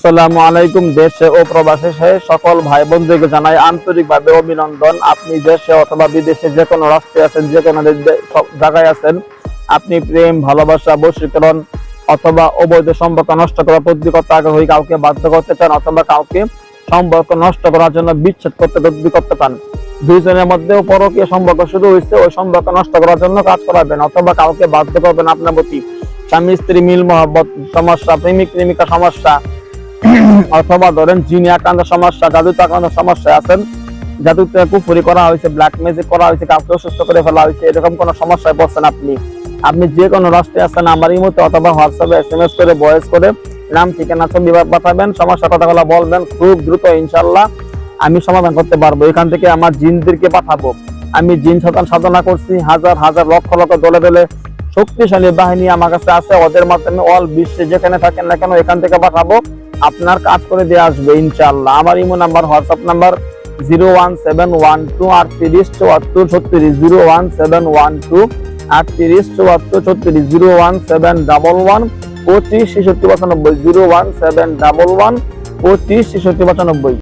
আসসালামু আলাইকুম। দেশে ও প্রবাসে সকল ভাই বোনদেরকে জানাই আন্তরিকভাবে অভিনন্দন। আপনি দেশে অথবা বিদেশে যে কোনো রাষ্ট্রে আছেন, যে কোনো জায়গায় আছেন, আপনি প্রেম, ভালোবাসা, বশীকরণ অথবা অবৈধ সম্পর্ক নষ্ট করার প্রতিকর্তা আগ্রহী কাউকে বাধ্য করতে চান অথবা কাউকে সম্পর্ক নষ্ট করার জন্য বিচ্ছেদ করতে চান, দুইজনের মধ্যেও পরকীয় সম্পর্ক শুরু হয়েছে, ওই সম্পর্ক নষ্ট করার জন্য কাজ করাবেন অথবা কাউকে বাধ্য করবেন আপনার প্রতি, স্বামী স্ত্রী মিল মহব্বত সমস্যা, প্রেমিক প্রেমিকা সমস্যা, অথবা ধরেন জিনি আক্রান্ত সমস্যা, জাদুতে আক্রান্ত সমস্যা আছেন, জাদুতে কুফরি করা হয়েছে, ব্ল্যাক ম্যাজিক করা হয়েছে, কাউকে অসুস্থ করে ফেলা হয়েছে, এরকম কোন সমস্যায় পড়ছেন আপনি যে কোনো রাষ্ট্রে আছেন, আমার ইমোতে অথবা হোয়াটসঅ্যাপে SMS করে ভয়েস করে নাম ঠিকানা ছবি পাঠাবেন, সমস্যা কথাগুলো বলবেন, খুব দ্রুত ইনশাআল্লাহ আমি সমাধান করতে পারবো। এখান থেকে আমার জিনদেরকে পাঠাবো। আমি জিন সাধনা করছি, হাজার হাজার লক্ষ লক্ষ দলে দলে শক্তিশালী বাহিনী আমার কাছে আছে, ওদের মাধ্যমে অল বিশ্বে যেখানে থাকেন না কেন এখান থেকে পাঠাবো, আপনার কাজ করে দিয়ে আসবে ইনশাআল্লাহ। আমার ইমো নাম্বার, হোয়াটসঅ্যাপ নাম্বার 01712387436, 01712387436, 01711256695, 01711256695।